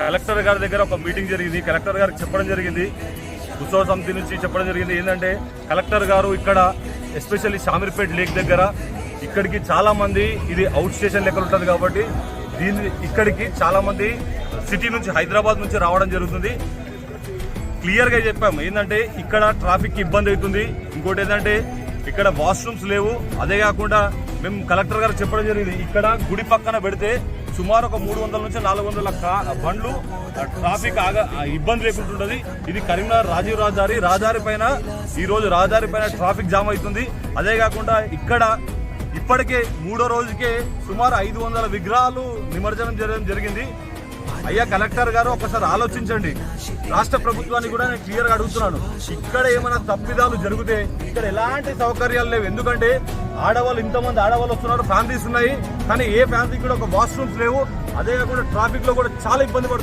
Collector గారి దగ్గర ఒక మీటింగ్ జరిగింది. కలెక్టర్ గారికి చెప్పడం జరిగింది, ఉత్సవ సమితి నుంచి చెప్పడం జరిగింది ఏంటంటే కలెక్టర్ గారు ఇక్కడ ఎస్పెషల్లీ షామీర్పేట్ లేక్ దగ్గర ఇక్కడికి చాలా మంది, ఇది అవుట్ స్టేషన్ లెక్కలు ఉంటుంది కాబట్టి ఇక్కడికి చాలా మంది సిటీ నుంచి హైదరాబాద్ నుంచి రావడం జరుగుతుంది. క్లియర్గా చెప్పాము ఏంటంటే ఇక్కడ ట్రాఫిక్ ఇబ్బంది అవుతుంది. ఇంకోటి ఏంటంటే ఇక్కడ వాష్రూమ్స్ లేవు. అదే కాకుండా మేము కలెక్టర్ గారు చెప్పడం జరిగింది ఇక్కడ గుడి పక్కన పెడితే సుమారు ఒక 300 నుంచి 400 బండ్లు ట్రాఫిక్ ఇబ్బంది లేకుంటుంటది. ఇది కరీంనగర్ రాజీవ్ రహదారి పైన ఈ రోజు రహదారి పైన ట్రాఫిక్ జామ్ అవుతుంది. అదే కాకుండా ఇక్కడ ఇప్పటికే 3వ రోజుకే సుమారు 500 విగ్రహాలు నిమజ్జనం చేయడం జరిగింది. అయ్యా కలెక్టర్ గారు ఒకసారి ఆలోచించండి. రాష్ట్ర ప్రభుత్వాన్ని కూడా నేను క్లియర్గా అడుగుతున్నాను, ఇక్కడ ఏమైనా తప్పిదాలు జరిగితే ఇక్కడ ఎలాంటి సౌకర్యాలు లేవు. ఎందుకంటే ఆడవాళ్ళు, ఇంతమంది ఆడవాళ్ళు వస్తున్నారు, ఫ్యామిలీస్ ఉన్నాయి, కానీ ఏ ఫ్యామిలీకి కూడా ఒక వాష్రూమ్స్ లేవు. అదే కాకుండా ట్రాఫిక్ లో కూడా చాలా ఇబ్బంది పడుతున్నారు.